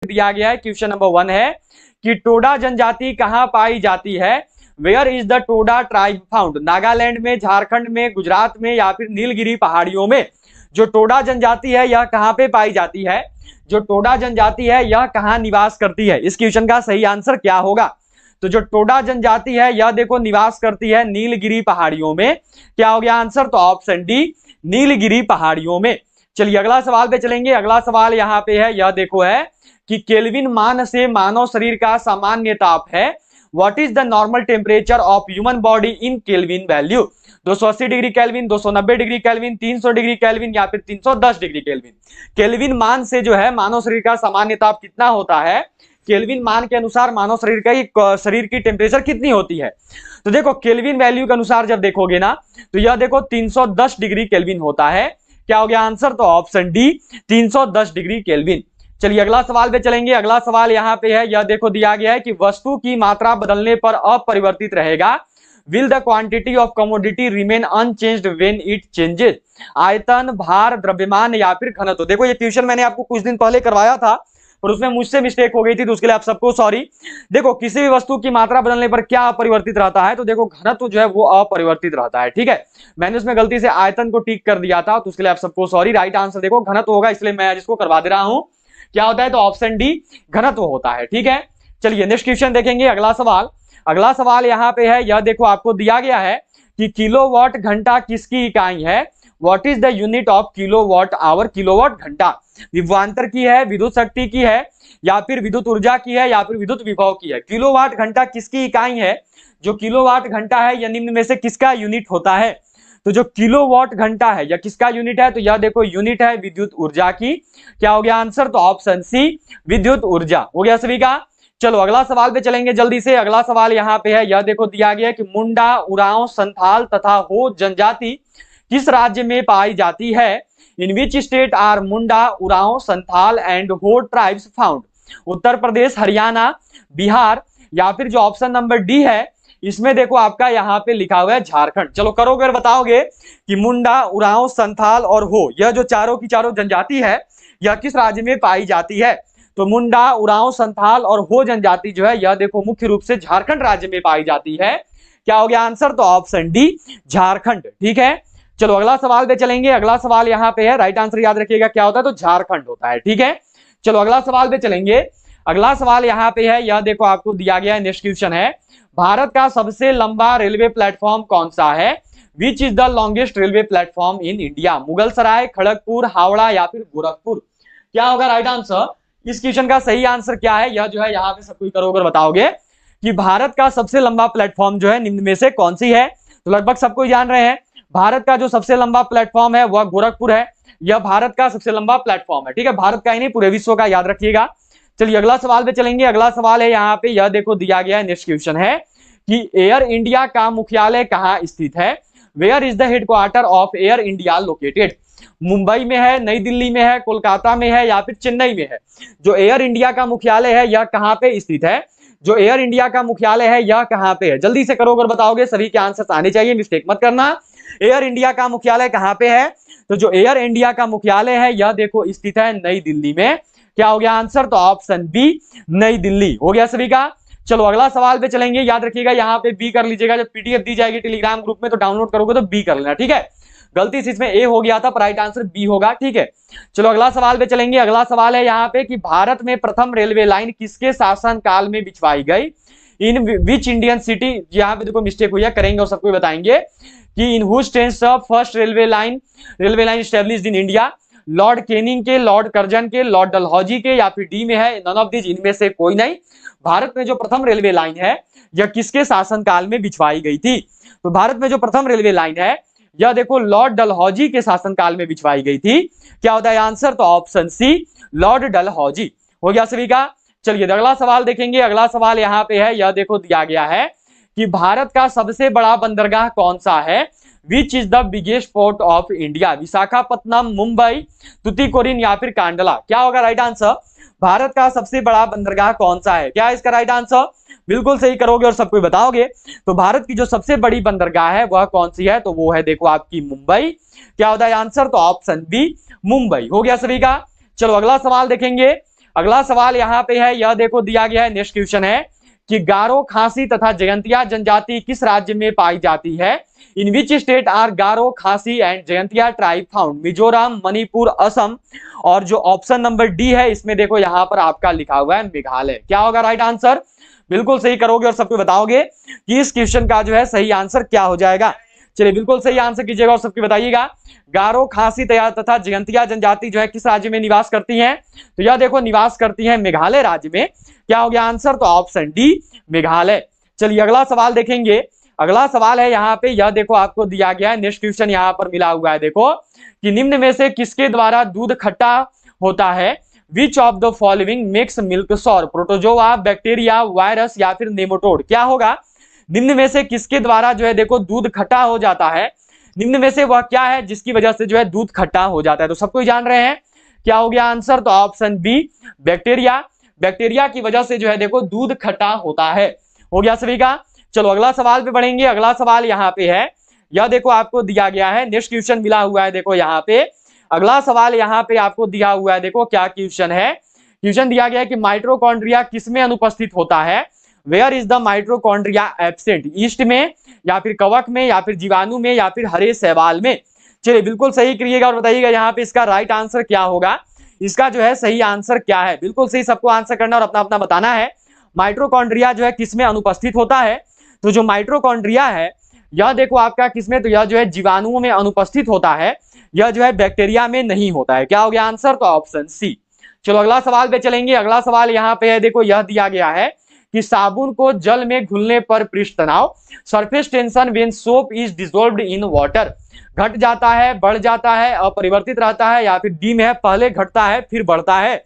दिया गया है क्वेश्चन नंबर 1 है कि टोडा जनजाति कहां पाई जाती है। Where is the Toda tribe found. Nagaland में, झारखंड में, गुजरात में या फिर नीलगिरी पहाड़ियों में जो टोडा जनजाति है यह कहां पे पाई जाती है। जो टोडा जनजाति है यह कहां निवास करती है। इस क्वेश्चन का सही आंसर क्या होगा। तो जो टोडा जनजाति है यह देखो निवास करती है नीलगिरी पहाड़ियों में। क्या हो गया आंसर। तो ऑप्शन डी नीलगिरी पहाड़ियों में। चलिए अगला सवाल पे चलेंगे। अगला सवाल यहाँ पे है, यह देखो है कि केल्विन मान से मानव शरीर का सामान्य ताप है। What is the normal temperature of human body in kelvin value. 280 degree kelvin, 290 degree kelvin, 300 degree kelvin या फिर 310 डिग्री केल्विन। केल्विन मान से जो है मानव शरीर का सामान्य ताप कितना होता है। केल्विन मान के अनुसार मानव शरीर की टेम्परेचर कितनी होती है। तो देखो केल्विन वैल्यू के अनुसार जब देखोगे ना तो यह देखो 310 डिग्री केल्विन होता है। क्या हो गया आंसर। तो ऑप्शन डी 310 डिग्री केल्विन। चलिए अगला सवाल पे चलेंगे। अगला सवाल यहाँ पे है, यह देखो दिया गया है कि वस्तु की मात्रा बदलने पर अपरिवर्तित रहेगा। Will the quantity of commodity remain unchanged when it changes. आयतन, भार, द्रव्यमान या फिर घनत्व। देखो ये क्वेश्चन मैंने आपको कुछ दिन पहले करवाया था और उसमें मुझसे मिस्टेक हो गई थी, तो उसके लिए आप सबको सॉरी। देखो किसी भी वस्तु की मात्रा बदलने पर क्या अपरिवर्तित रहता है। तो देखो घनत्व जो है वो अपरिवर्तित रहता है। ठीक है, मैंने उसमें गलती से आयतन को टिक कर दिया था, तो उसके लिए आप सबको सॉरी। राइट आंसर देखो घनत्व होगा, इसलिए मैं इसको करवा दे रहा हूं। क्या होता है। तो ऑप्शन डी घनत्व होता है। ठीक है, चलिए नेक्स्ट क्वेश्चन देखेंगे। अगला सवाल। अगला सवाल यहाँ पे है, यह देखो आपको दिया गया है कि किलोवाट घंटा किसकी इकाई है। What is the unit of kilowatt hour. Kilowatt घंटा विभवांतर की है, विद्युत शक्ति की है या फिर विद्युत ऊर्जा की है या फिर विद्युत विभव की है। किलोवाट घंटा किसकी इकाई है। जो किलोवाट घंटा है यह निम्न में से किसका यूनिट होता है। तो जो किलोवाट घंटा है यह किसका यूनिट है। तो यह देखो यूनिट है विद्युत ऊर्जा की। क्या हो गया आंसर। तो ऑप्शन सी विद्युत ऊर्जा हो गया सभी का। चलो अगला सवाल पे चलेंगे जल्दी से। अगला सवाल यहाँ पे है, यह देखो दिया गया है कि मुंडा, उरांव, संथाल तथा हो जनजाति किस राज्य में पाई जाती है। In which state are Munda, Oraon, Santhal and Ho tribes found. Uttar Pradesh, Haryana, Bihar या फिर जो ऑप्शन नंबर डी है इसमें देखो आपका यहाँ पे लिखा हुआ है झारखंड। चलो करोगे और बताओगे कि मुंडा, उरांव, संथाल और हो यह जो चारों की चारों जनजाति है यह किस राज्य में पाई जाती है। तो मुंडा, उरांव, संथाल और हो जनजाति जो है यह देखो मुख्य रूप से झारखंड राज्य में पाई जाती है। क्या हो गया आंसर। तो ऑप्शन डी झारखंड। ठीक है, चलो अगला सवाल पे चलेंगे। अगला सवाल यहाँ पे है, राइट आंसर याद रखिएगा क्या होता है। तो झारखंड होता है। ठीक है, चलो अगला सवाल पे चलेंगे। अगला सवाल यहाँ पे है, यह देखो आपको दिया गया है, नेक्स्ट क्वेश्चन है, भारत का सबसे लंबा रेलवे प्लेटफॉर्म कौन सा है। Which is the longest railway platform in India. Mughalsarai, Kharagpur, Howrah या फिर गोरखपुर। क्या होगा राइट आंसर। इस क्वेश्चन का सही आंसर क्या है, यह जो है यहाँ पे सब कोई करोगे बताओगे कि भारत का सबसे लंबा प्लेटफॉर्म जो है निम्न में से कौन सी है। तो लगभग सबको जान रहे हैं भारत का जो सबसे लंबा प्लेटफॉर्म है वह गोरखपुर है। यह भारत का सबसे लंबा प्लेटफॉर्म है। ठीक है, भारत का ही नहीं पूरे विश्व का, याद रखिएगा। चलिए अगला सवाल पे चलेंगे। अगला सवाल है यहाँ पे, यह देखो दिया गया है, नेक्स्ट क्वेश्चन है कि एयर इंडिया का मुख्यालय कहाँ स्थित है। Where is the headquarter of Air India located. Mumbai में है, नई दिल्ली में है, कोलकाता में है या फिर चेन्नई में है। जो एयर इंडिया का मुख्यालय है यह कहाँ पे स्थित है। जो एयर इंडिया का मुख्यालय है यह कहाँ पे है। जल्दी से करोगे और बताओगे, सभी के आंसर आने चाहिए, मिस्टेक मत करना। एयर इंडिया का मुख्यालय कहाँ पे है। तो जो एयर इंडिया का मुख्यालय है यह देखो स्थित है नई दिल्ली में। क्या हो गया आंसर। तो ऑप्शन बी नई दिल्ली हो गया सभी का। चलो अगला सवाल पे चलेंगे। याद रखिएगा यहाँ पे बी कर लीजिएगा, जब पीडीएफ दी जाएगी टेलीग्राम ग्रुप में तो डाउनलोड करोगे तो बी कर लेना। ठीक है, गलती से इसमें ए हो गया था, राइट आंसर बी होगा। ठीक है, चलो अगला सवाल पे चलेंगे। अगला सवाल है यहाँ पे कि भारत में प्रथम रेलवे लाइन किसके शासन काल में बिछवाई गई। इन विच इंडियन सिटी। यहाँ पे देखो मिस्टेक हुई है, करेंगे और सबको बताएंगे कि in whose states first railway line established in India. Lord Canning के, लॉर्ड कर्जन के, लॉर्ड डलहौजी के या फिर डी में है नन ऑफ दिस, इनमें से कोई नहीं। भारत में जो प्रथम रेलवे लाइन है यह किसके शासनकाल में बिछवाई गई थी। तो भारत में जो प्रथम रेलवे लाइन है यह देखो लॉर्ड डलहौजी के शासनकाल में बिछवाई गई थी। क्या होता है आंसर। तो ऑप्शन सी लॉर्ड डलहौजी हो गया सभी का। चलिए अगला सवाल देखेंगे। अगला सवाल यहाँ पे है, यह देखो दिया गया है कि भारत का सबसे बड़ा बंदरगाह कौन सा है। Which is the biggest port of India. Visakhapatnam, Mumbai, Tuticorin या फिर कांडला। क्या होगा राइट आंसर। भारत का सबसे बड़ा बंदरगाह कौन सा है। क्या है इसका राइट आंसर। बिल्कुल सही करोगे और सबको बताओगे। तो भारत की जो सबसे बड़ी बंदरगाह है वह कौन सी है। तो वो है देखो आपकी मुंबई। क्या होता है आंसर। तो ऑप्शन बी मुंबई हो गया सभी का। चलो अगला सवाल देखेंगे। अगला सवाल यहाँ पे है, यह देखो दिया गया है, नेक्स्ट क्वेश्चन है कि गारो, खासी तथा जयंतिया जनजाति किस राज्य में पाई जाती है? इन विच स्टेट आर गारो, खासी and Jaintia tribe found? Mizoram, Manipur, Assam. और जो ऑप्शन नंबर डी है इसमें देखो यहाँ पर आपका लिखा हुआ है मेघालय। क्या होगा राइट आंसर? बिल्कुल सही करोगे और सबको बताओगे कि इस क्वेश्चन का जो है सही आंसर क्या हो जाएगा। चलिए बिल्कुल सही आंसर कीजिएगा और सबको बताइएगा। गारो, खासी तथा जयंतिया जनजाति जो है किस राज्य में निवास करती हैं? तो यह देखो निवास करती हैं मेघालय राज्य में। क्या हो गया आंसर? तो ऑप्शन डी मेघालय। चलिए अगला सवाल देखेंगे। अगला सवाल है यहाँ पे, यह देखो आपको दिया गया है, नेक्स्ट क्वेश्चन यहाँ पर मिला हुआ है देखो कि निम्न में से किसके द्वारा दूध खट्टा होता है? Which of the following makes milk sour? Protozoa, bacteria, virus या फिर नेमाटोड? क्या होगा? निम्न में से किसके द्वारा जो है देखो दूध खट्टा हो जाता है? निम्न में से वह क्या है जिसकी वजह से जो है दूध खट्टा हो जाता है? तो सबको जान रहे हैं क्या हो गया आंसर? तो ऑप्शन बी बैक्टीरिया। बैक्टीरिया की वजह से जो है देखो दूध खट्टा होता है। हो गया सभी का। चलो अगला सवाल पे बढ़ेंगे। अगला सवाल यहाँ पे है, यह देखो आपको दिया गया है, नेक्स्ट क्वेश्चन मिला हुआ है देखो यहाँ पे। अगला सवाल यहाँ पे आपको दिया हुआ है देखो क्या क्वेश्चन है। क्वेश्चन दिया गया है कि माइटोकॉन्ड्रिया किसमें अनुपस्थित होता है? Where is the mitochondria absent? Yeast में या फिर कवक में या फिर जीवाणु में या फिर हरे शैवाल में? चलिए बिल्कुल सही करिएगा और बताइएगा यहाँ पे इसका राइट आंसर क्या होगा। इसका जो है सही आंसर क्या है? बिल्कुल सही सबको आंसर करना और अपना अपना बताना है। माइटोकॉन्ड्रिया जो है किसमें अनुपस्थित होता है? तो जो माइटोकॉन्ड्रिया है यह देखो आपका किसमें? तो यह जो है जीवाणुओं में अनुपस्थित होता है, यह जो है बैक्टीरिया में नहीं होता है। क्या हो गया आंसर? तो ऑप्शन सी। चलो अगला सवाल पे चलेंगे। अगला सवाल यहाँ पे है देखो, यह दिया गया है कि साबुन को जल में घुलने पर पृष्ठ तनाव, surface tension when soap is dissolved in water, घट जाता है, बढ़ जाता है, अपरिवर्तित रहता है या फिर डी में है पहले घटता है फिर बढ़ता है?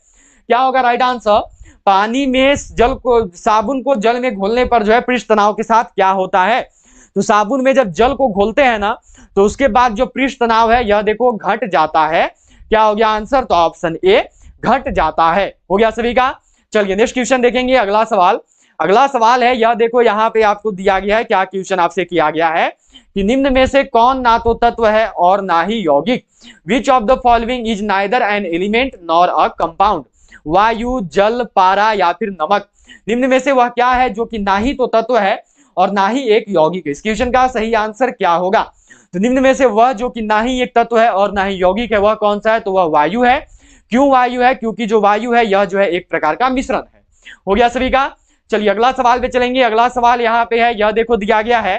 क्या होगा राइट आंसर? पानी में जल को, साबुन को जल में घोलने पर जो है पृष्ठ तनाव के साथ क्या होता है? तो साबुन में जब जल को घोलते हैं ना तो उसके बाद जो पृष्ठ तनाव है यह देखो घट जाता है। क्या हो गया आंसर? तो ऑप्शन ए घट जाता है। हो गया सभी का। चलिए नेक्स्ट क्वेश्चन देखेंगे। अगला सवाल, अगला सवाल है, यह देखो यहाँ पे आपको दिया गया है, क्या क्वेश्चन आपसे किया गया है कि निम्न में से कौन ना तो तत्व है और ना ही यौगिक? विच of the following is neither an element nor a compound? वायु, जल, पारा या फिर नमक? निम्न में से वह क्या है जो कि ना ही तो तत्व है और ना ही एक यौगिक है? इस क्वेश्चन का सही आंसर क्या होगा? तो निम्न में से वह जो कि ना ही एक तत्व है और ना ही यौगिक है वह कौन सा है? तो वह वायु है। क्यों वायु है? क्योंकि जो वायु है यह जो है एक प्रकार का मिश्रण है। हो गया सभी का। चलिए अगला सवाल पे चलेंगे। अगला सवाल यहाँ पे है, यह देखो दिया गया है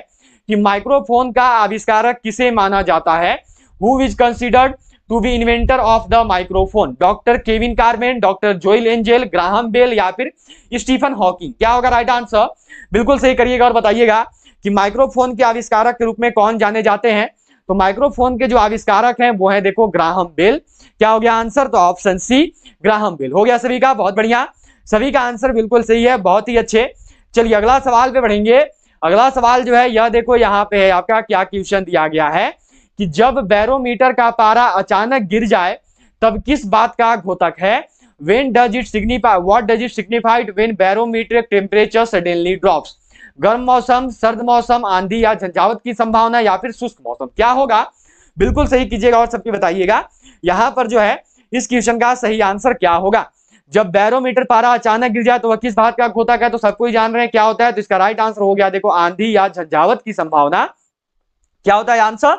कि माइक्रोफोन का आविष्कारक किसे माना जाता है? Who is considered to be inventor of the microphone? Doctor Kevin Carmen, doctor Joel Angel, Graham Bell या फिर स्टीफन हॉकिंग? क्या होगा राइट आंसर? बिल्कुल सही करिएगा और बताइएगा कि माइक्रोफोन के आविष्कारक के रूप में कौन जाने जाते हैं? तो माइक्रोफोन के जो आविष्कारक हैं वो है देखो ग्राहम बेल। क्या हो गया आंसर? तो ऑप्शन सी ग्राहम बेल। हो गया सभी का, बहुत बढ़िया, सभी का आंसर बिल्कुल सही है, बहुत ही अच्छे। चलिए अगला सवाल पे बढ़ेंगे। अगला सवाल जो है यह देखो यहाँ पे है आपका, क्या क्वेश्चन दिया गया है कि जब बैरोमीटर का पारा अचानक गिर जाए तब किस बात का घोतक है? When does it signify? What does it signify when barometric temperature suddenly drops? गर्म मौसम, सर्द मौसम, आंधी या झंझावत की संभावना या फिर शुष्क मौसम? क्या होगा? बिल्कुल सही कीजिएगा और सबको बताइएगा यहाँ पर जो है इस क्वेश्चन का सही आंसर क्या होगा। जब बैरोमीटर पारा अचानक गिर जाए तो वह किस बात का घोतक है? तो सबको ही जान रहे हैं क्या होता है। तो इसका राइट आंसर हो गया देखो आंधी या झंझावत की संभावना। क्या होता है आंसर?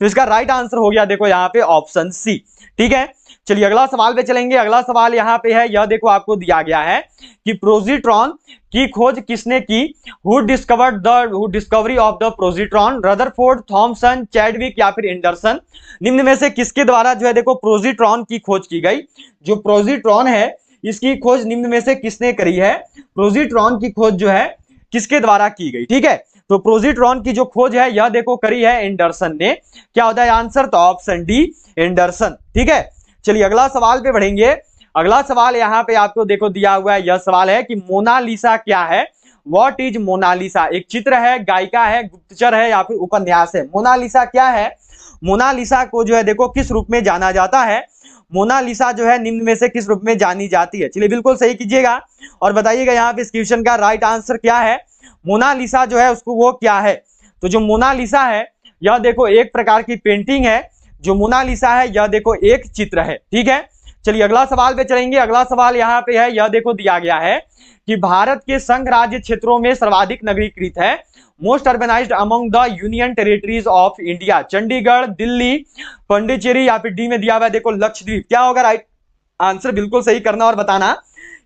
तो इसका राइट आंसर हो गया देखो यहाँ पे ऑप्शन सी। ठीक है, चलिए अगला सवाल पे चलेंगे। अगला सवाल यहाँ पे है, यह देखो आपको दिया गया है कि प्रोजिट्रॉन की खोज किसने की? Who discovery of the positron? Rutherford, Thomson, Chadwick या फिर एंडरसन? निम्न में से किसके द्वारा जो है देखो प्रोजिट्रॉन की खोज की गई? जो प्रोजिट्रॉन है इसकी खोज निम्न में से किसने करी है? प्रोजिट्रॉन की खोज जो है किसके द्वारा की गई? ठीक है, तो प्रोजिट्रॉन की जो खोज है यह देखो करी है एंडरसन ने। क्या होता है आंसर? तो ऑप्शन डी एंडरसन। ठीक है, चलिए अगला सवाल पे बढ़ेंगे। अगला सवाल यहाँ पे आपको देखो दिया हुआ है, यह सवाल है कि मोनालिसा क्या है? What is Mona Lisa? एक चित्र है, गायिका है, गुप्तचर है या फिर उपन्यास है? मोनालिसा क्या है? मोनालिसा को जो है देखो किस रूप में जाना जाता है? मोनालिसा जो है निम्न में से किस रूप में जानी जाती है? चलिए बिल्कुल सही कीजिएगा और बताइएगा यहाँ पे इस क्वेश्चन का राइट आंसर क्या है। मोनालिसा जो है उसको वो क्या है? तो जो मोनालिसा है यह देखो एक प्रकार की पेंटिंग है। जो मोनालिसा है यह देखो एक चित्र है। ठीक है, चलिए अगला सवाल पे चलेंगे। अगला सवाल यहाँ पे है, यह देखो दिया गया है कि भारत के संघ राज्य क्षेत्रों में सर्वाधिक नगरीकृत है। Most urbanised among the union territories of India, Chandigarh, Delhi, Pondicherry या फिर डी में दिया हुआ है देखो लक्षद्वीप। क्या होगा राइट आंसर? बिल्कुल सही करना और बताना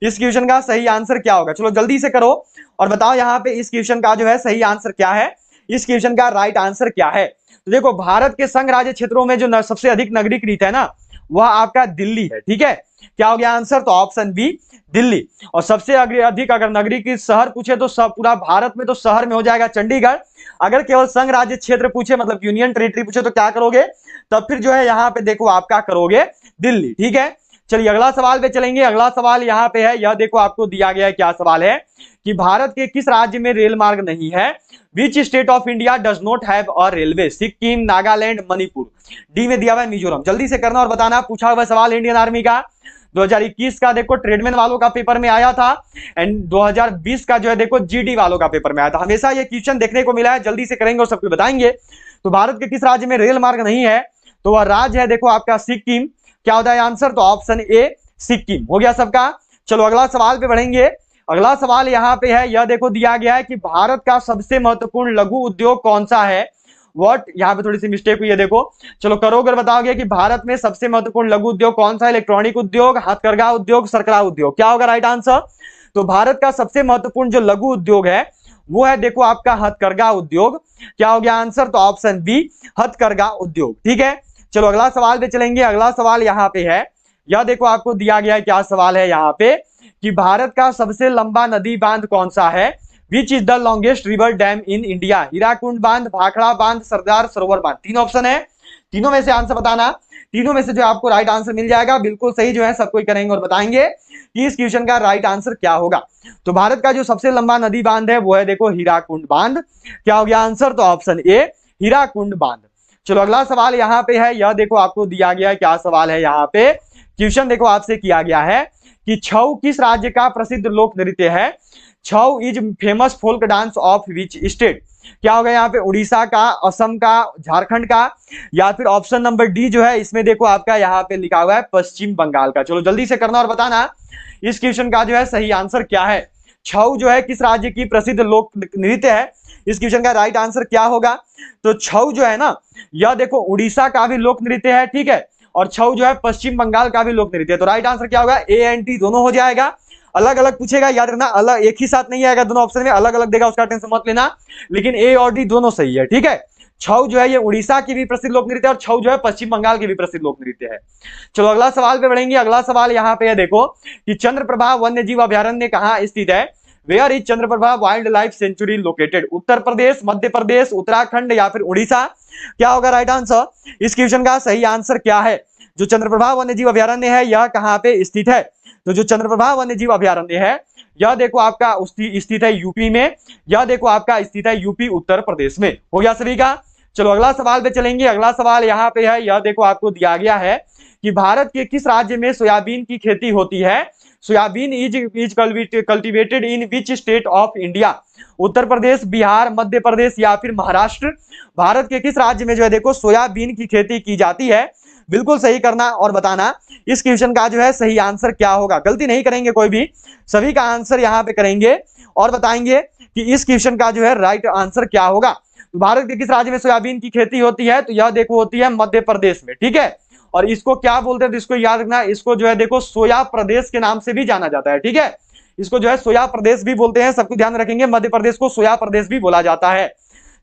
इस क्वेश्चन का सही आंसर क्या होगा। चलो जल्दी से करो और बताओ यहाँ पे इस क्वेश्चन का जो है सही आंसर क्या है, इस क्वेश्चन का राइट आंसर क्या है। तो देखो भारत के संघ राज्य क्षेत्रों में जो सबसे अधिक नगरीकृत है ना, वह आपका दिल्ली है। ठीक है, क्या हो गया आंसर? तो ऑप्शन बी दिल्ली। और सबसे अधिक अगर नगरीकृत शहर पूछे तो सब पूरा भारत में तो शहर में हो जाएगा चंडीगढ़। अगर केवल संघ राज्य क्षेत्र पूछे मतलब यूनियन टेरिटरी पूछे तो क्या करोगे? तब फिर जो है यहाँ पे देखो आपका करोगे दिल्ली। ठीक है, चलिए अगला सवाल पे चलेंगे। अगला सवाल यहाँ पे है, यह देखो आपको दिया गया है, क्या सवाल है कि भारत के किस राज्य में रेल मार्ग नहीं है? विच state of India does not have a railway? Sikkim, Nagaland, Manipur. D में दिया हुआ है मिजोरम। जल्दी से करना और बताना। पूछा हुआ सवाल इंडियन आर्मी का 2021 का देखो ट्रेडमैन वालों का पेपर में आया था एंड 2020 का जो है देखो जीडी वालों का पेपर में आया था। हमेशा ये क्वेश्चन देखने को मिला है। जल्दी से करेंगे और सबको बताएंगे। तो भारत के किस राज्य में रेल मार्ग नहीं है? तो वह राज्य है देखो आपका सिक्किम। क्या होता है आंसर? तो ऑप्शन ए सिक्किम। हो गया सबका। चलो अगला सवाल पे बढ़ेंगे। अगला सवाल यहाँ पे है, यह देखो दिया गया है कि भारत का सबसे महत्वपूर्ण लघु उद्योग कौन सा है? व्हाट, यहाँ पे थोड़ी सी मिस्टेक हुई है देखो। चलो करोगे और बताओगे कि भारत में सबसे महत्वपूर्ण लघु उद्योग कौन सा है? इलेक्ट्रॉनिक उद्योग, हथकरघा उद्योग, सरकरा उद्योग। क्या होगा राइट आंसर? तो भारत का सबसे महत्वपूर्ण जो लघु उद्योग है वो है देखो आपका हथकरघा उद्योग। क्या हो गया आंसर? तो ऑप्शन बी हथकरघा उद्योग। ठीक है, चलो अगला सवाल पे चलेंगे। अगला सवाल यहाँ पे है, यह देखो आपको दिया गया है, क्या सवाल है यहाँ पे कि भारत का सबसे लंबा नदी बांध कौन सा है? Which is the longest river dam in India? Hirakud बांध, भाखड़ा बांध, सरदार सरोवर बांध। तीन ऑप्शन है, तीनों में से आंसर बताना। तीनों में से जो आपको राइट आंसर मिल जाएगा बिल्कुल सही जो है सबको करेंगे और बताएंगे कि इस क्वेश्चन का राइट आंसर क्या होगा। तो भारत का जो सबसे लंबा नदी बांध है वो है देखो हीराकुंड बांध। क्या हो गया आंसर? तो ऑप्शन ए हीराकुंड बांध। चलो अगला सवाल यहाँ पे है, यह देखो आपको दिया गया है, क्या सवाल है यहाँ पे क्वेश्चन देखो आपसे किया गया है कि छऊ किस राज्य का प्रसिद्ध लोक नृत्य है? Chhau is famous folk dance of which state? क्या होगा यहाँ पे? उड़ीसा का, असम का, झारखंड का, या फिर ऑप्शन नंबर डी जो है इसमें देखो आपका यहाँ पे लिखा हुआ है पश्चिम बंगाल का। चलो जल्दी से करना और बताना इस क्वेश्चन का जो है सही आंसर क्या है। छऊ जो है किस राज्य की प्रसिद्ध लोक नृत्य है? इस क्वेश्चन का राइट आंसर क्या होगा? तो छऊ जो है ना, यह देखो उड़ीसा का भी लोक नृत्य है। ठीक है, और छऊ जो है पश्चिम बंगाल का भी लोक नृत्य है। तो राइट आंसर क्या होगा? ए एंड टी दोनों हो जाएगा। अलग अलग पूछेगा, याद रखना, अलग एक ही साथ नहीं आएगा, दोनों ऑप्शन में अलग अलग देगा, उसका टेंशन मत लेना। लेकिन ए और डी दोनों सही है। ठीक है, छऊ जो है ये उड़ीसा की भी प्रसिद्ध लोक नृत्य है और छऊ जो है पश्चिम बंगाल की भी प्रसिद्ध लोक नृत्य है। चलो अगला सवाल पे बढ़ेंगे। अगला सवाल यहाँ पे है देखो कि चंद्रप्रभा वन्य जीव अभयारण्य कहाँ स्थित है? Where is Chandraprabha wildlife sanctuary located? Uttar Pradesh, Madhya Pradesh, Uttarakhand या फिर उड़ीसा? क्या होगा राइट आंसर? इस क्वेश्चन का सही आंसर क्या है? जो चंद्रप्रभा वन्य जीव अभयारण्य है यह कहाँ पे स्थित है? तो जो चंद्रप्रभा वन्य जीव अभयारण्य है यह देखो आपका स्थित है यूपी में। यह देखो आपका स्थित है यूपी उत्तर प्रदेश में। हो गया सभी का। चलो अगला सवाल पे चलेंगे। अगला सवाल यहाँ पे है, यह देखो आपको दिया गया है कि भारत के किस राज्य में सोयाबीन की खेती होती है? Soybean is cultivated in which state of India? Uttar Pradesh, Bihar, Madhya Pradesh या फिर महाराष्ट्र? भारत के किस राज्य में जो है देखो सोयाबीन की खेती की जाती है? बिल्कुल सही करना और बताना इस क्वेश्चन का जो है सही आंसर क्या होगा। गलती नहीं करेंगे कोई भी, सभी का आंसर यहाँ पे करेंगे और बताएंगे कि इस क्वेश्चन का जो है राइट आंसर क्या होगा। तो भारत के किस राज्य में सोयाबीन की खेती होती है? तो यह देखो होती है मध्य प्रदेश में। ठीक है, और इसको क्या बोलते हैं? तो इसको याद रखना, इसको जो है देखो सोया प्रदेश के नाम से भी जाना जाता है। ठीक है, इसको जो है सोया प्रदेश भी बोलते हैं, सबको ध्यान रखेंगे। मध्य प्रदेश को सोया प्रदेश भी बोला जाता है।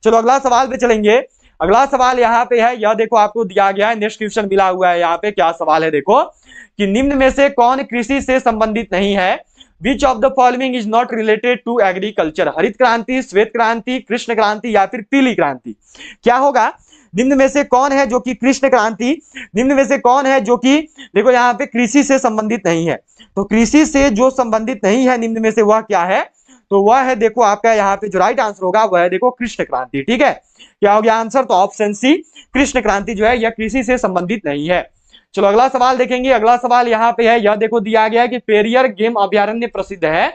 चलो अगला सवाल पे चलेंगे। अगला सवाल यहाँ पे है, यह देखो आपको दिया गया है, नेक्स्ट क्वेश्चन मिला हुआ है यहाँ पे। क्या सवाल है देखो कि निम्न में से कौन कृषि से संबंधित नहीं है? Which of the following is not related to agriculture? हरित क्रांति, श्वेत क्रांति, कृष्ण क्रांति या फिर पीली क्रांति? क्या होगा? निम्न में से कौन है जो कि कृष्ण क्रांति, निम्न में से कौन है जो कि देखो यहाँ पे कृषि से संबंधित नहीं है? तो कृषि से जो संबंधित नहीं है निम्न में से वह क्या है? तो वह है देखो आपका यहाँ पे जो राइट आंसर होगा वह है देखो कृष्ण क्रांति। ठीक है, क्या हो गया आंसर? तो ऑप्शन सी कृष्ण क्रांति जो है यह कृषि से संबंधित नहीं है। चलो अगला सवाल देखेंगे। अगला सवाल यहाँ पे है, यह देखो दिया गया है कि पेरियर गेम अभयारण्य प्रसिद्ध है।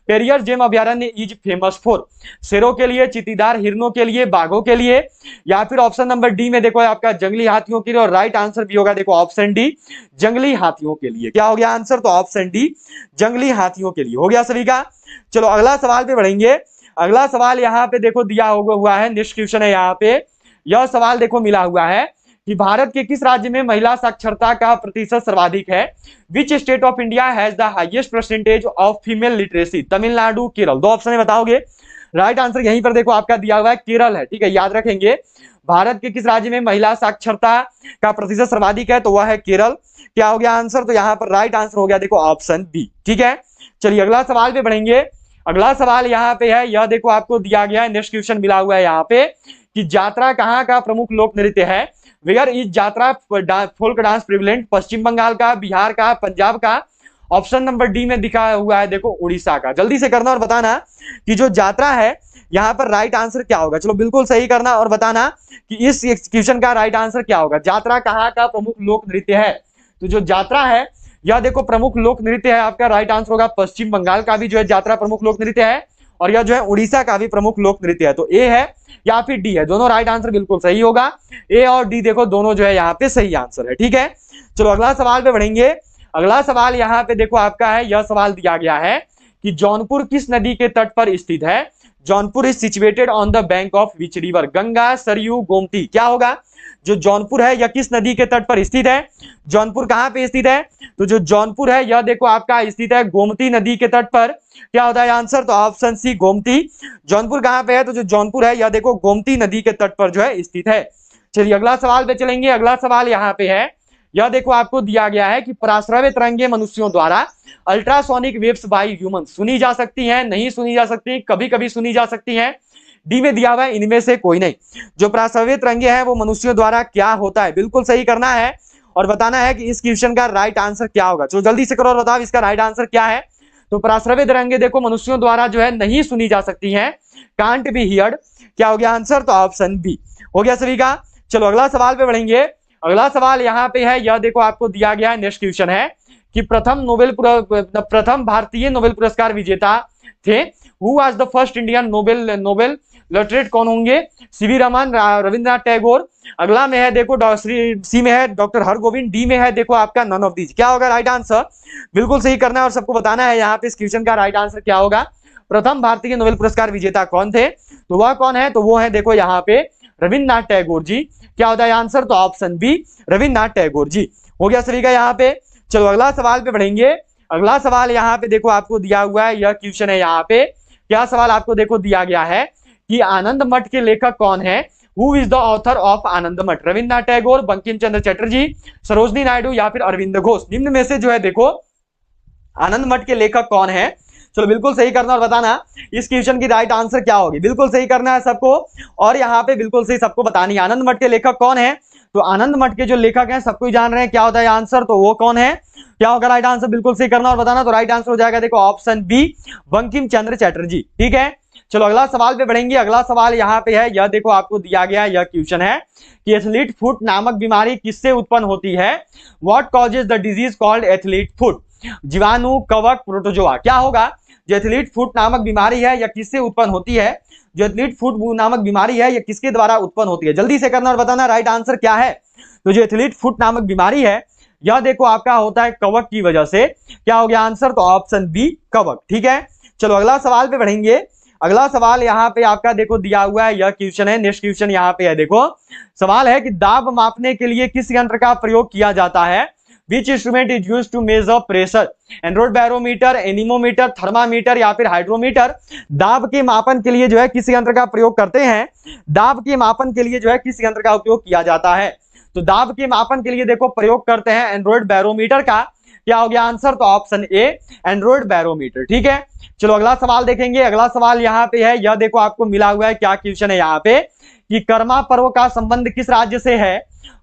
पेरियर जेम अभयारण्य इज फेमस फॉर, शेरों के लिए, चीतीदार हिरणों के लिए, बाघों के लिए, या फिर ऑप्शन नंबर डी में देखो आपका जंगली हाथियों के लिए, और राइट आंसर भी होगा देखो ऑप्शन डी जंगली हाथियों के लिए। क्या हो गया आंसर? तो ऑप्शन डी जंगली हाथियों के लिए। हो गया सभी का। चलो अगला सवाल पे बढ़ेंगे। अगला सवाल यहाँ पे देखो दिया हुआ है, नेक्स्ट क्वेश्चन है यहाँ पे। यह सवाल देखो मिला हुआ है कि भारत के किस राज्य में महिला साक्षरता का प्रतिशत सर्वाधिक है? विच state of India has the highest percentage of female literacy? Tamil Nadu, Kerala. दो ऑप्शन में बताओगे। राइट आंसर यहीं पर देखो आपका दिया हुआ है केरल है। ठीक है, याद रखेंगे। भारत के किस राज्य में महिला साक्षरता का प्रतिशत सर्वाधिक है? तो वह है केरल। क्या हो गया आंसर? तो यहाँ पर राइट आंसर हो गया देखो ऑप्शन बी। ठीक है, चलिए अगला सवाल पे बढ़ेंगे। अगला सवाल यहाँ पे है, यह देखो आपको दिया गया है, नेक्स्ट क्वेश्चन मिला हुआ है यहाँ पे कि यात्रा कहाँ का प्रमुख लोक नृत्य है? वेयर इज यात्रा फोल्क डांस प्रिविलेंट? पश्चिम बंगाल का, बिहार का, पंजाब का? ऑप्शन नंबर डी में दिखा हुआ है देखो उड़ीसा का। जल्दी से करना और बताना कि जो यात्रा है यहाँ पर राइट आंसर क्या होगा। चलो बिल्कुल सही करना और बताना कि इस क्वेश्चन का राइट आंसर क्या होगा। यात्रा कहाँ का प्रमुख लोक नृत्य है? तो जो यात्रा है यह देखो प्रमुख लोक नृत्य है आपका, राइट आंसर होगा पश्चिम बंगाल का भी जो है यात्रा प्रमुख लोक नृत्य है, और यह जो है उड़ीसा का भी प्रमुख लोक नृत्य है। तो ए है या फिर डी है, दोनों राइट आंसर बिल्कुल सही होगा। ए और डी देखो दोनों जो है यहाँ पे सही आंसर है। ठीक है, चलो अगला सवाल पे बढ़ेंगे। अगला सवाल यहाँ पे देखो आपका है, यह सवाल दिया गया है कि जौनपुर किस नदी के तट पर स्थित है? Jaunpur is situated on the bank of which river? Ganga, Saryu, Gomti? क्या होगा? जो जौनपुर है यह किस नदी के तट पर स्थित है? जौनपुर कहां पे स्थित है? तो जो जौनपुर है यह देखो आपका स्थित है गोमती नदी के तट पर। क्या होता है आंसर? तो ऑप्शन सी गोमती। जौनपुर कहां पे है? तो जो जौनपुर है यह देखो गोमती नदी के तट पर जो है स्थित है। चलिए अगला सवाल पे चलेंगे। अगला सवाल यहाँ पे है, यह देखो आपको दिया गया है कि पराश्रव्य तरंगे मनुष्यों द्वारा अल्ट्रासोनिक वेव्स बाय ह्यूमन सुनी जा सकती हैं, नहीं सुनी जा सकती, कभी कभी सुनी जा सकती हैं? डी में दिया हुआ है इनमें से कोई नहीं। जो पराश्रव्य तरंगे हैं वो मनुष्यों द्वारा क्या होता है? बिल्कुल सही करना है और बताना है कि इस क्वेश्चन का राइट आंसर क्या होगा। चलो जल्दी से करो और बताओ इसका राइट आंसर क्या है। तो पराश्रव्य तरंगे देखो मनुष्यों द्वारा जो है नहीं सुनी जा सकती हैं, कांट बी हियर्ड। क्या हो गया आंसर? तो ऑप्शन बी। हो गया सभी का। चलो अगला सवाल पे बढ़ेंगे। अगला सवाल यहाँ पे है, यह देखो आपको दिया गया है, नेक्स्ट क्वेश्चन है कि प्रथम भारतीय नोबेल पुरस्कार विजेता थे। Who was the first Indian Nobel laureate कौन होंगे? सीवी रमन, रविंद्रनाथ टैगोर। अगला में है देखो सी में है डॉक्टर हरगोविंद, डी में है देखो आपका नन ऑफ दीज। क्या होगा राइट आंसर? बिल्कुल सही करना है और सबको बताना है यहाँ पे इस क्वेश्चन का राइट आंसर क्या होगा। प्रथम भारतीय नोबेल पुरस्कार विजेता कौन थे? तो वह कौन है? तो वो है देखो यहाँ पे रविंद्रनाथ टैगोर जी। क्या होता है आंसर? तो ऑप्शन बी रविंद्रनाथ टैगोर जी। हो गया सभी का यहाँ पे। चलो अगला सवाल पे बढ़ेंगे। अगला सवाल यहाँ पे देखो आपको दिया हुआ है, यह क्वेश्चन है यहाँ पे। क्या सवाल आपको देखो दिया गया है कि आनंद मठ के लेखक कौन है? Who is the author of Anand Math? Rabindranath Tagore, Bankim Chandra Chatterjee, Sarojini Naidu या फिर अरविंद घोष? निम्न में से जो है देखो आनंद मठ के लेखक कौन है? चलो बिल्कुल सही करना और बताना इस क्वेश्चन की राइट आंसर क्या होगी। बिल्कुल सही करना है सबको और यहाँ पे बिल्कुल सही सबको बतानी है। आनंद मठ के लेखक कौन है? तो आनंद मठ के जो लेखक हैं सबको ही जान रहे हैं क्या होता है आंसर, तो वो कौन है? क्या होगा राइट आंसर? बिल्कुल सही करना और बताना। तो राइट आंसर हो जाएगा देखो ऑप्शन बी बंकिम चंद्र चटर्जी। ठीक है, चलो अगला सवाल पे बढ़ेंगे। अगला सवाल यहाँ पे है, यह देखो आपको दिया गया है, यह क्वेश्चन है कि एथलीट फुट नामक बीमारी किससे उत्पन्न होती है? What causes the disease called athlete foot? जीवाणु, कवक, प्रोटोजोआ? क्या होगा? जो एथलीट फुट नामक बीमारी है यह किससे उत्पन्न होती है? जो एथलीट फुट नामक बीमारी है यह किसके द्वारा उत्पन्न होती है? जल्दी से करना और बताना राइट आंसर क्या है। तो जो एथलीट फुट नामक बीमारी है यह देखो आपका होता है कवक की वजह से। क्या हो गया आंसर? तो ऑप्शन बी कवक। ठीक है, चलो अगला सवाल पे बढ़ेंगे। अगला सवाल यहाँ पे आपका देखो दिया हुआ है, यह क्वेश्चन है, नेक्स्ट क्वेश्चन यहाँ पे है। देखो सवाल है कि दाब मापने के लिए किस यंत्र का प्रयोग किया जाता है? Which instrument is used to measure pressure? Android barometer, anemometer, thermometer या फिर हाइड्रोमीटर? दाब के मापन के लिए जो है किस यंत्र का प्रयोग करते हैं? दाब के मापन के लिए जो है किस यंत्र का उपयोग किया जाता है? तो दाब के मापन के लिए देखो प्रयोग करते हैं एंड्रोइड बैरोमीटर का। क्या हो गया आंसर? तो ऑप्शन ए एंड्रोइड बैरोमीटर। ठीक है, चलो अगला सवाल देखेंगे। अगला सवाल यहाँ पे है, यह देखो आपको मिला हुआ है, क्या क्वेश्चन है यहाँ पे कि कर्मा पर्व का संबंध किस राज्य से है?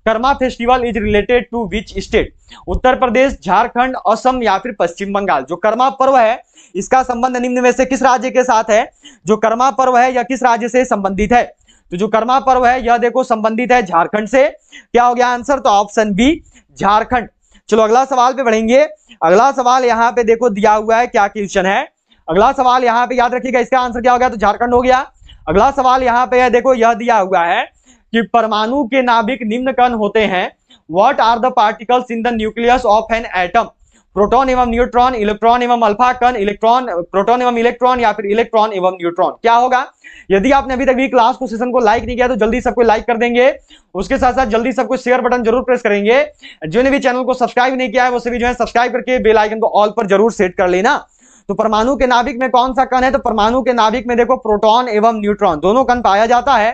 Karma festival is related to which state? Uttar Pradesh, Jharkhand, Assam या फिर पश्चिम बंगाल? जो कर्मा पर्व है इसका संबंध निम्न में से किस राज्य के साथ है? जो कर्मा पर्व है यह किस राज्य से संबंधित है? तो जो कर्मा पर्व है यह देखो संबंधित है झारखंड से। क्या हो गया आंसर? तो ऑप्शन बी झारखंड। चलो अगला सवाल पे बढ़ेंगे। अगला सवाल यहाँ पे देखो दिया हुआ है, क्या क्वेश्चन है। अगला सवाल यहाँ पे याद रखिएगा, इसका आंसर क्या हो गया, तो झारखंड हो गया। अगला सवाल यहाँ पे है, देखो यह दिया हुआ है कि परमाणु के नाभिक निम्न कण होते हैं। What are the particles in the nucleus of an atom? Proton एवं न्यूट्रॉन, इलेक्ट्रॉन एवं अल्फा कण, इलेक्ट्रॉन, प्रोटॉन एवं इलेक्ट्रॉन, या फिर इलेक्ट्रॉन एवं न्यूट्रॉन। क्या होगा? यदि आपने अभी तक भी क्लास को, सेशन को लाइक नहीं किया तो जल्दी सबको लाइक कर देंगे, उसके साथ साथ जल्दी सबको शेयर बटन जरूर प्रेस करेंगे। जिन्होंने भी चैनल को सब्सक्राइब नहीं किया है वो सभी जो है सब्सक्राइब करके बेल आइकन को ऑल पर जरूर सेट कर लेना। तो परमाणु के नाभिक में कौन सा कण है? तो परमाणु के नाभिक में देखो प्रोटॉन एवं न्यूट्रॉन दोनों कण पाया जाता है।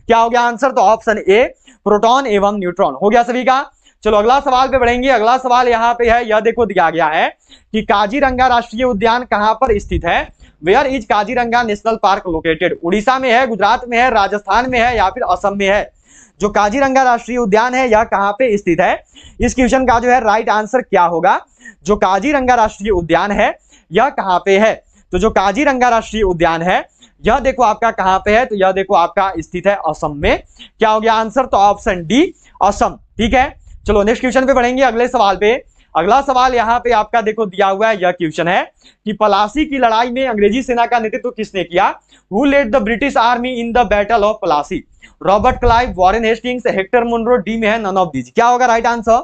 क्या हो गया आंसर? तो ऑप्शन ए प्रोटॉन एवं न्यूट्रॉन हो गया सभी का। चलो अगला सवाल पे बढ़ेंगे। अगला सवाल यहाँ पे है, यह देखो दिया गया है कि काजीरंगा राष्ट्रीय उद्यान कहां पर स्थित है? Where is Kaziranga national park located? Orissa में है, गुजरात में है, राजस्थान में है, या फिर असम में है? जो काजीरंगा राष्ट्रीय उद्यान है यह कहां पे स्थित है? इस क्वेश्चन का जो है राइट आंसर क्या होगा? जो काजीरंगा राष्ट्रीय उद्यान है यह कहां पे है? तो जो काजीरंगा राष्ट्रीय उद्यान है यह देखो आपका कहां पे है? तो यह देखो आपका स्थित है असम में। क्या हो गया आंसर? तो ऑप्शन डी असम। ठीक है, चलो नेक्स्ट क्वेश्चन पे बढ़ेंगे, अगले सवाल पे। अगला सवाल यहाँ पे आपका देखो दिया हुआ है, यह क्वेश्चन है कि प्लासी की लड़ाई में अंग्रेजी सेना का नेतृत्व किसने किया? Who led the British army in the battle of Plassey? Robert Clive, Warren Hastings, Hector Munro, D में है नन ऑफ दीज। क्या होगा राइट आंसर?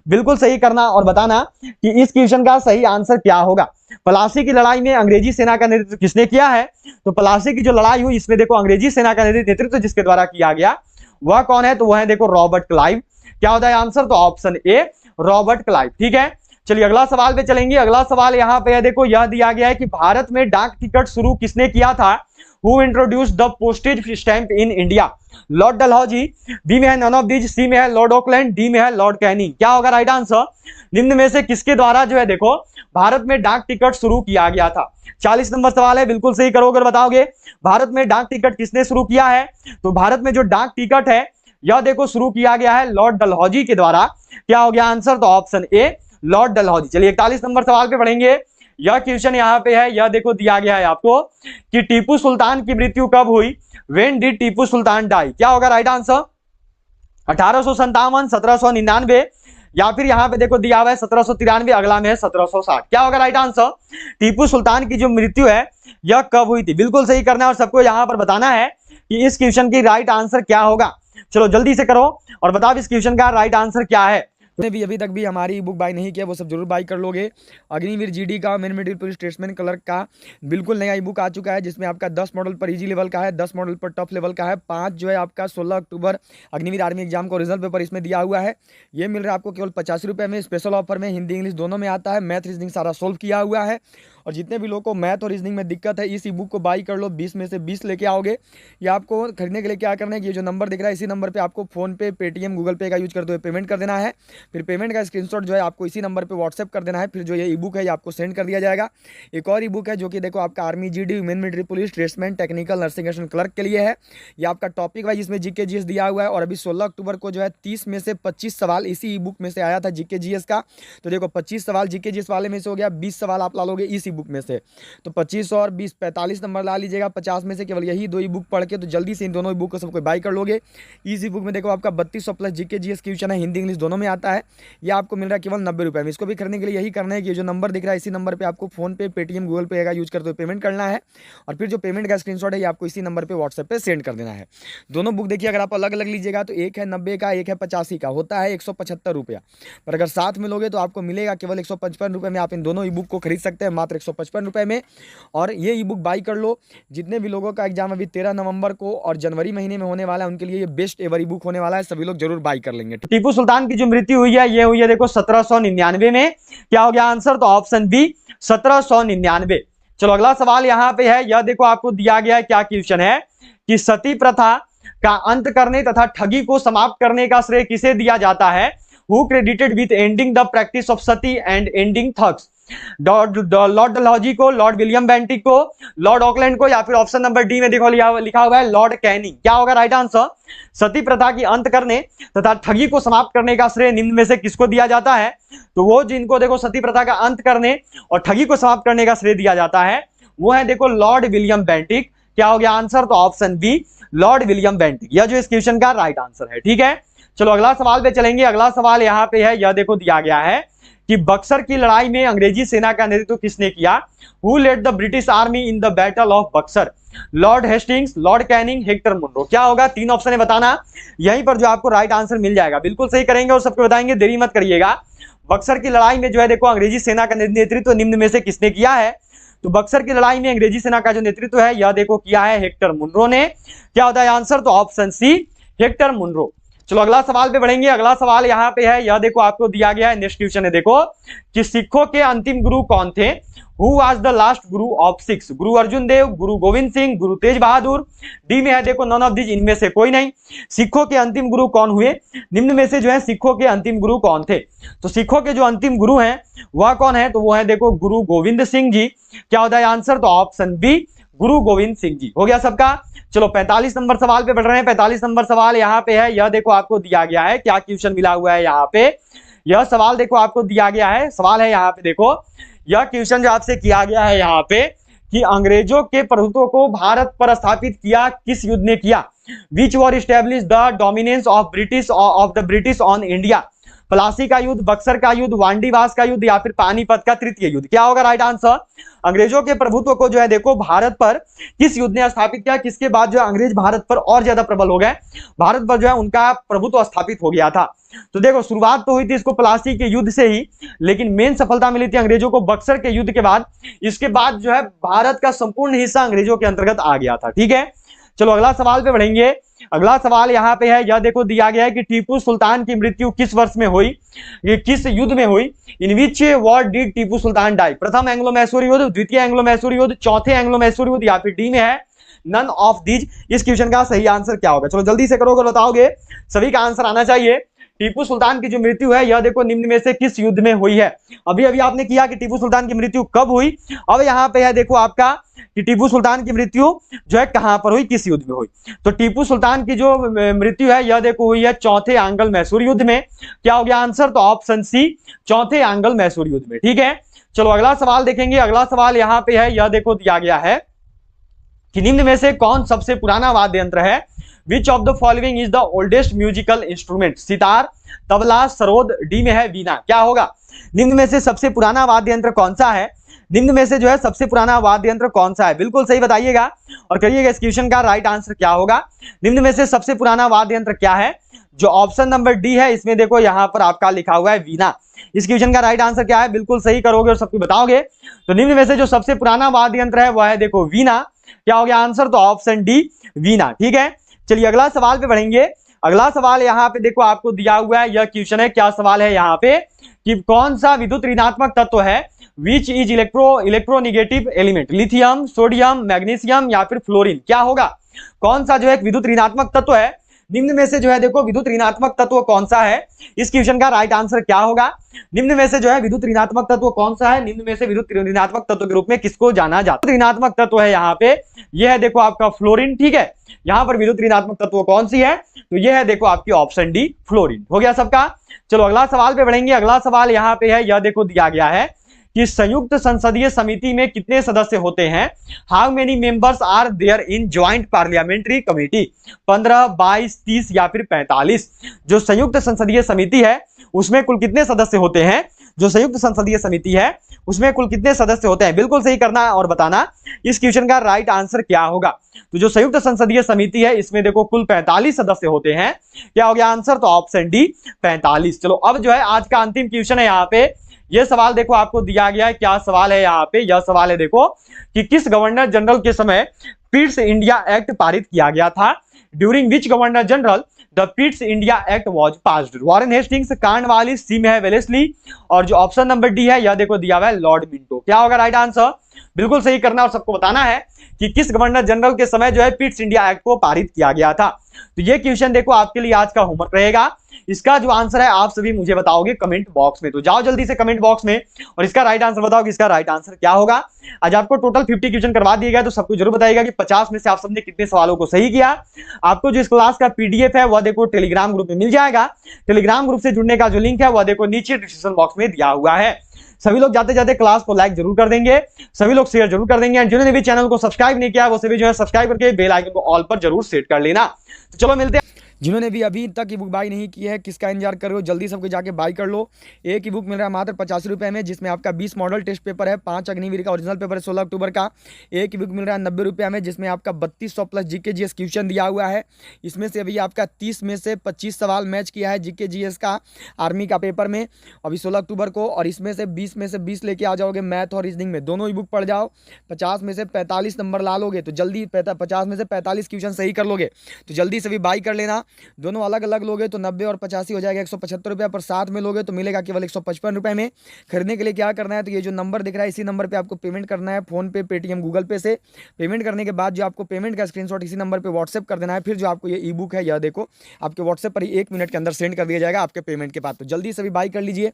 बिल्कुल सही करना और बताना कि इस क्वेश्चन का सही आंसर क्या होगा। प्लासी की लड़ाई में अंग्रेजी सेना का नेतृत्व किसने किया है? तो प्लासी की जो लड़ाई हुई इसमें देखो अंग्रेजी सेना का नेतृत्व जिसके द्वारा किया गया वह कौन है? तो वह है देखो रॉबर्ट क्लाइव। क्या होता है आंसर? तो ऑप्शन ए रॉबर्ट क्लाइव। ठीक है, चलिए अगला सवाल पे चलेंगे। अगला सवाल यहाँ पे है, देखो यह दिया गया है कि भारत में डाक टिकट शुरू किसने किया था? Who introduced the postage stamp in India? Lord Dalhousie, B में है नन ऑफ दीज, सी में है लॉर्ड ऑकलैंड, डी में है लॉर्ड कैनिंग। क्या होगा राइट आंसर? निम्न में से किसके द्वारा जो है देखो भारत में डाक टिकट शुरू किया गया था? 40 नंबर सवाल है, बिल्कुल सही करोगे और बताओगे भारत में डाक टिकट किसने शुरू किया है? तो भारत में जो डाक टिकट है यह देखो शुरू किया गया है लॉर्ड डलहौजी के द्वारा। क्या हो गया आंसर? तो ऑप्शन ए लॉर्ड डलहौजी। चलिए 41 नंबर सवाल पे बढ़ेंगे। यह क्वेश्चन यहाँ पे है, यह देखो दिया गया है आपको कि टीपू सुल्तान की मृत्यु कब हुई? When did Tipu Sultan die? क्या होगा राइट आंसर? 1857, 1799, या फिर यहाँ पे देखो दिया हुआ है 1793, अगला में है 1760। क्या होगा राइट आंसर? टीपू सुल्तान की जो मृत्यु है यह कब हुई थी? बिल्कुल सही करना है और सबको यहाँ पर बताना है कि इस क्वेश्चन की राइट आंसर क्या होगा। चलो जल्दी से करो और बताओ इस क्वेश्चन का राइट आंसर क्या है। भी अभी तक भी हमारी बुक बाय नहीं किया वो सब जरूर बाय कर लोगे। अग्निवीर जीडी का main middle police statesman clerk का बिल्कुल नया ई बुक आ चुका है, जिसमें आपका 10 मॉडल पर इजी लेवल का है, 10 मॉडल पर टफ लेवल का है, 5 जो है आपका 16 अक्टूबर अग्निवीर आर्मी एग्जाम का ओरिजिनल पेपर इसमें दिया हुआ है। ये मिल रहा है आपको केवल 50 रुपये में, स्पेशल ऑफर में। हिंदी इंग्लिश दोनों में आता है, मैथ रीजनिंग सारा सोल्व किया हुआ है। और जितने भी लोगों को मैथ और रीजनिंग में दिक्कत है इस ई बुक को बाई कर लो, 20 में से 20 लेके आओगे। ये आपको खरीदने के लिए क्या करना है कि ये जो नंबर दिख रहा है इसी नंबर पे आपको फोन पे, पेटीएम, गूगल पे का यूज करते हुए पेमेंट कर देना है। फिर पेमेंट का स्क्रीनशॉट जो है आपको इसी नंबर पे व्हाट्सएप कर देना है। फिर जो ये ई बुक है ये आपको सेंड कर दिया जाएगा। एक और ई बुक है जो कि देखो आपका army GD, main military police, tradesman, technical, nursing and clerk के लिए है। ये आपका टॉपिक वाइज इसमें जीके जीएस दिया हुआ है। और अभी 16 अक्टूबर को जो है 30 में से 25 सवाल इसी ई बुक में से आया था जीके जीएस का। तो देखो 25 सवाल जीके जीएस वाले में से हो गया, 20 सवाल आप ला लोगे इसी बुक में से। तो 25 और 20 45 नंबर ला लीजिएगा 50 में से केवल यही 2 ई बुक पढ़ के। तो जल्दी से इन दोनों ई बुक को सबको बाय कर लोगे। इस ई बुक में देखो आपका 3200 प्लस जीके जीएस क्वेश्चन है, हिंदी इंग्लिश दोनों में आता है। ये आपको मिल रहा है केवल 90 रुपये में। इसको भी खरीदने के लिए यही करना है कि जो नंबर दिख रहा है इसी नंबर पर आपको फोन पे, पेटीएम, गूगल पे का यूज करते हुए पेमेंट करना है। और फिर जो पेमेंट का स्क्रीनशॉट है ये आपको इसी नंबर पर व्हाट्सएप पे सेंड कर देना है। दोनों बुक देखिए अगर आप अलग अलग लीजिएगा तो एक है 90 का, एक है 85 का, होता है 175 रुपया। पर अगर साथ में लोगे तो आपको मिलेगा केवल 155 रुपये में। आप इन दोनों ई बुक को खरीद सकते हैं मात्र 155 रुपये में। और ये ई बुक बाई कर लो। जितने भी लोगों का एग्जाम अभी 13 नवंबर को और जनवरी महीने में होने वाला है उनके लिए ये बेस्ट एवर ई बुक होने वाला है, सभी लोग जरूर बाई कर लेंगे। टीपू सुल्तान की जो मृत्यु हुई है ये हुई है देखो 1799 में। क्या हो गया आंसर? तो ऑप्शन बी 1799। चलो अगला सवाल यहाँ पे है, यह देखो आपको दिया गया है, क्या क्वेश्चन है कि सती प्रथा का अंत करने तथा ठगी को समाप्त करने का श्रेय किसे दिया जाता है? Who credited with ending the practice of Sati and ending thugs? Lord Dalhousie को, लॉर्ड विलियम बेंटिक को, लॉर्ड ऑकलैंड को, या फिर ऑप्शन नंबर डी में देखो लिखा हुआ है लॉर्ड कैनिंग। क्या होगा राइट आंसर? सती प्रथा की अंत करने तथा ठगी को समाप्त करने का श्रेय निम्न में से किसको दिया जाता है? तो वो जिनको देखो सती प्रथा का अंत करने और ठगी को समाप्त करने का श्रेय दिया जाता है वो है देखो लॉर्ड विलियम बेंटिक। क्या हो गया आंसर? तो option B Lord William Bentinck, यह जो इस क्वेश्चन का राइट आंसर है। ठीक है, चलो अगला सवाल पे चलेंगे। अगला सवाल यहाँ पे है, यह देखो दिया गया है कि बक्सर की लड़ाई में अंग्रेजी सेना का नेतृत्व किसने किया? Who led the British army in the battle of Buxar? Lord Hastings, Lord Canning, Hector Munro. क्या होगा? 3 ऑप्शन है, बताना। यहीं पर जो आपको राइट आंसर मिल जाएगा, बिल्कुल सही करेंगे और सबको बताएंगे, देरी मत करिएगा। बक्सर की लड़ाई में जो है देखो अंग्रेजी सेना का नेतृत्व निम्न में से किसने किया है? तो बक्सर की लड़ाई में अंग्रेजी सेना का जो नेतृत्व है यह देखो किया है हेक्टर मुनरो ने। क्या होता है आंसर? तो ऑप्शन सी, हेक्टर मुनरो। चलो अगला सवाल पे बढ़ेंगे। अगला सवाल यहाँ पे है, यह देखो आपको दिया गया है, नेक्स्ट क्वेश्चन है देखो कि सिखों के अंतिम गुरु कौन थे? Who was the last Guru of six? Guru Arjun Dev, Guru Govind Singh, Guru Tej Bahadur. D में है देखो नॉन ऑफ दिस, इनमें से कोई नहीं। सिखों के अंतिम गुरु कौन हुए? निम्न में से जो है सिखों के अंतिम गुरु कौन थे? तो सिखों के जो अंतिम गुरु हैं वह कौन है? तो वो है देखो गुरु गोविंद सिंह जी। क्या होता है आंसर? तो ऑप्शन बी, गुरु गोविंद सिंह जी। हो गया सबका। चलो 45 नंबर सवाल पे बढ़ रहे हैं। 45 नंबर सवाल यहाँ पे है, यह देखो आपको दिया गया है, क्या क्वेश्चन मिला हुआ है यहाँ पे? यह सवाल देखो आपको दिया गया है, सवाल है यहाँ पे देखो, यह क्वेश्चन जो आपसे किया गया है यहाँ पे कि अंग्रेजों के प्रभुत्व को भारत पर स्थापित किया किस युद्ध ने किया? Which war establish the dominance of the British on India? Plassey का युद्ध, बक्सर का युद्ध, वांडीवास का युद्ध या फिर पानीपत का तृतीय युद्ध? क्या होगा राइट आंसर? अंग्रेजों के प्रभुत्व को जो है देखो भारत पर किस युद्ध ने स्थापित किया, किसके बाद जो है अंग्रेज भारत पर और ज्यादा प्रबल हो गए, भारत पर जो है उनका प्रभुत्व स्थापित हो गया था। तो देखो शुरुआत तो हुई थी इसको प्लासी के युद्ध से ही, लेकिन मेन सफलता मिली थी अंग्रेजों को बक्सर के युद्ध के बाद। इसके बाद जो है भारत का संपूर्ण हिस्सा अंग्रेजों के अंतर्गत आ गया था। ठीक है, चलो अगला सवाल पे बढ़ेंगे। अगला सवाल यहाँ पे है, यह देखो दिया गया है कि टीपू सुल्तान की मृत्यु किस वर्ष में हुई, ये किस युद्ध में हुई? In which war did Tipu Sultan die? प्रथम एंग्लो मैसूर युद्ध, द्वितीय एंग्लो मैसूर युद्ध, चौथे एंग्लो मैसूर युद्ध या फिर डी में है नन ऑफ दीज? इस क्वेश्चन का सही आंसर क्या होगा? चलो जल्दी से करोगे बताओगे, सभी का आंसर आना चाहिए। टीपू सुल्तान की जो मृत्यु है यह देखो निम्न में से किस युद्ध में हुई है? अभी अभी आपने किया कि टीपू सुल्तान की मृत्यु कब हुई, अब यहाँ पे है देखो आपका कि टीपू सुल्तान की मृत्यु जो है कहां पर हुई, किस युद्ध में हुई? तो टीपू सुल्तान की जो मृत्यु है यह देखो हुई है चौथे आंग्ल मैसूर युद्ध में। क्या हो गया आंसर? तो ऑप्शन सी, चौथे आंग्ल मैसूर युद्ध में। ठीक है, चलो अगला सवाल देखेंगे। अगला सवाल यहाँ पे है, यह देखो दिया गया है कि निम्न में से कौन सबसे पुराना वाद्य यंत्र है? Which of the following is the oldest musical instrument? Sitar, tabla, sarod, D में है वीणा। क्या होगा? निम्न में से सबसे पुराना वाद्य यंत्र कौन सा है? निम्न में से जो है सबसे पुराना वाद्य यंत्र कौन सा है? बिल्कुल सही बताइएगा और करिएगा इस क्वेश्चन का राइट आंसर क्या होगा। निम्न में से सबसे पुराना वाद्य यंत्र क्या है? जो ऑप्शन नंबर डी है इसमें देखो यहाँ पर आपका लिखा हुआ है वीणा। इस क्वेश्चन का राइट आंसर क्या है? बिल्कुल सही करोगे और सबको बताओगे। तो निम्न में से जो सबसे पुराना वाद्य यंत्र है वह है देखो वीणा। क्या हो गया आंसर? तो ऑप्शन डी, वीणा। ठीक है, चलिए अगला सवाल पे बढ़ेंगे। अगला सवाल यहाँ पे देखो आपको दिया हुआ है, यह क्वेश्चन है, क्या सवाल है यहाँ पे कि कौन सा विद्युत ऋणात्मक तत्व है? Which is electronegative element? Lithium, sodium, magnesium या फिर फ्लोरीन? क्या होगा? कौन सा जो है विद्युत ऋणात्मक तत्व है? निम्न में से जो है देखो विद्युत ऋणात्मक तत्व कौन सा है? इस क्वेश्चन का राइट आंसर क्या होगा? निम्न में से जो है विद्युत ऋणात्मक तत्व कौन सा है? निम्न में से विद्युत ऋणात्मक तत्व के रूप में किसको जाना जाता है? ऋणात्मक तत्व है यहाँ पे, यह है देखो आपका फ्लोरीन। ठीक है, यहाँ पर विद्युत ऋणात्मक तत्व कौन सी है? तो यह है देखो आपकी ऑप्शन डी, फ्लोरीन। हो गया सबका। चलो अगला सवाल पे बढ़ेंगे। अगला सवाल यहाँ पे है, यह देखो दिया गया है कि संयुक्त संसदीय समिति में कितने सदस्य होते हैं? How many members are there in joint parliamentary committee? 15, 22, 30 या फिर 45? जो संयुक्त संसदीय समिति है उसमें कुल कितने सदस्य होते हैं? जो संयुक्त संसदीय समिति है उसमें कुल कितने सदस्य होते हैं? बिल्कुल सही करना और बताना इस क्वेश्चन का राइट आंसर क्या होगा। तो जो संयुक्त संसदीय समिति है इसमें देखो कुल 45 सदस्य होते हैं। क्या हो गया आंसर? तो ऑप्शन डी, 45। चलो अब जो है आज का अंतिम क्वेश्चन है यहाँ पे, यह सवाल देखो आपको दिया गया है, क्या सवाल है यहाँ पे? यह सवाल है देखो कि किस गवर्नर जनरल के समय पिट्स इंडिया एक्ट पारित किया गया था? During which governor general the Pitt's India act was passed? Warren Hastings, Cornwallis, SIM है वेलेस्ली और जो ऑप्शन नंबर डी है यह देखो दिया हुआ है लॉर्ड मिंटो। क्या होगा राइट आंसर? बिल्कुल सही करना और सबको बताना है कि किस गवर्नर जनरल के समय जो है पिट्स इंडिया एक्ट को पारित किया गया था। तो ये क्वेश्चन देखो आपके लिए आज का होमवर्क रहेगा। इसका जो आंसर है आप सभी मुझे बताओगे कमेंट बॉक्स में। तो जाओ जल्दी से कमेंट बॉक्स में और इसका राइट आंसर बताओ कि इसका राइट आंसर क्या होगा। आज आपको टोटल 50 क्वेश्चन करवा दिए गए, तो सबको जरूर बताइएगा कि 50 में से आप सबने कितने सवालों को सही किया। आपको जो इस क्लास का पीडीएफ है वह देखो टेलीग्राम ग्रुप में मिल जाएगा। टेलीग्राम ग्रुप से जुड़ने का जो लिंक है वह देखो नीचे डिस्क्रिप्शन बॉक्स में दिया हुआ है। सभी लोग जाते जाते क्लास को लाइक जरूर कर देंगे, सभी लोग शेयर जरूर कर देंगे एंड जिन्होंने भी चैनल को सब्सक्राइब नहीं किया वो सभी जो है सब्सक्राइब करके बेल आइकन को ऑल पर जरूर सेट कर लेना। तो चलो मिलते हैं। जिन्होंने भी अभी तक ई बुक बाई नहीं की है, किसका इंतजार कर रहे हो, जल्दी सबको जाके बाई कर लो। एक ई बुक मिल रहा है मात्र 85 रुपये में, जिसमें आपका 20 मॉडल टेस्ट पेपर है, 5 अग्निवीर का ओरिजिनल पेपर है 16 अक्टूबर का। एक ई बुक मिल रहा है 90 रुपये में, जिसमें आपका 3200 प्लस जीके जीएस क्वेश्चन दिया हुआ है। इसमें से अभी आपका 30 में से 25 सवाल मैच किया है जीके जीएस का आर्मी का पेपर में अभी 16 अक्टूबर को, और इसमें से 20 में से 20 लेके आ जाओगे मैथ और रीजनिंग में, दोनों ई बुक पढ़ जाओ। 50 में से 45 नंबर ला लोगे तो जल्दी 50 में से 45 क्वेश्चन सही कर लोगे तो जल्दी से भी बाई कर लेना। दोनों अलग अलग लोगे तो 90 और 85 हो जाएगा 175 रुपये, पर साथ में लोगे तो मिलेगा केवल 155 रुपये में। खरीदने के लिए क्या करना है, तो ये जो नंबर दिख रहा है इसी नंबर पे आपको पेमेंट करना है, फोन पे, पेटीएम, गूगल पे से। पेमेंट करने के बाद जो आपको पेमेंट का स्क्रीनशॉट इसी नंबर पे व्हाट्सएप कर देना है। फिर जो आपको ये ई बुक है यह देखो आपके व्हाट्सएप पर ही 1 मिनट के अंदर सेंड कर दिया जाएगा आपके पेमेंट के बाद। तो जल्दी से भी बाई कर लीजिए।